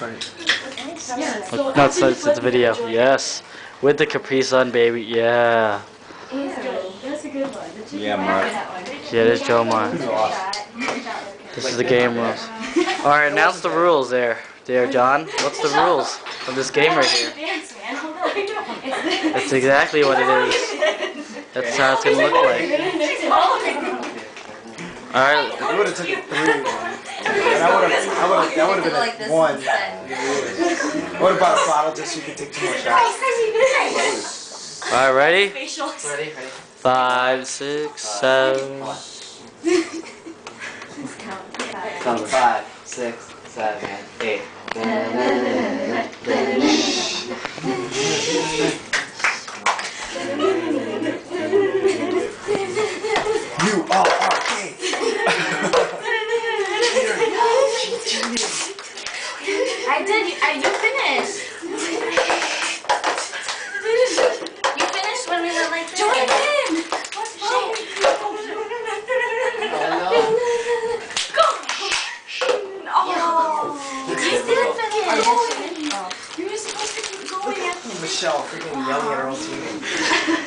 No, it's the video. Yes. With the Capri Sun, baby. Yeah. That's a good one. Yeah, Mark. Yeah, it is Jomar. This is the game rules. Alright, announce the rules there, John. What's the rules of this game right here? That's exactly what it is. That's how it's going to look like. Alright. You would have took it 3. That would have been like 1. What about a bottle just so you could take 2 more shots? Alright, ready? 5, 6, 7. Count 5, 6, 7, 8. You all are gay. I did. You finished. You finished when we were like this. Join in. Let's go. Oh, you did finish. You were supposed to keep going. Michelle freaking yelling at her own team.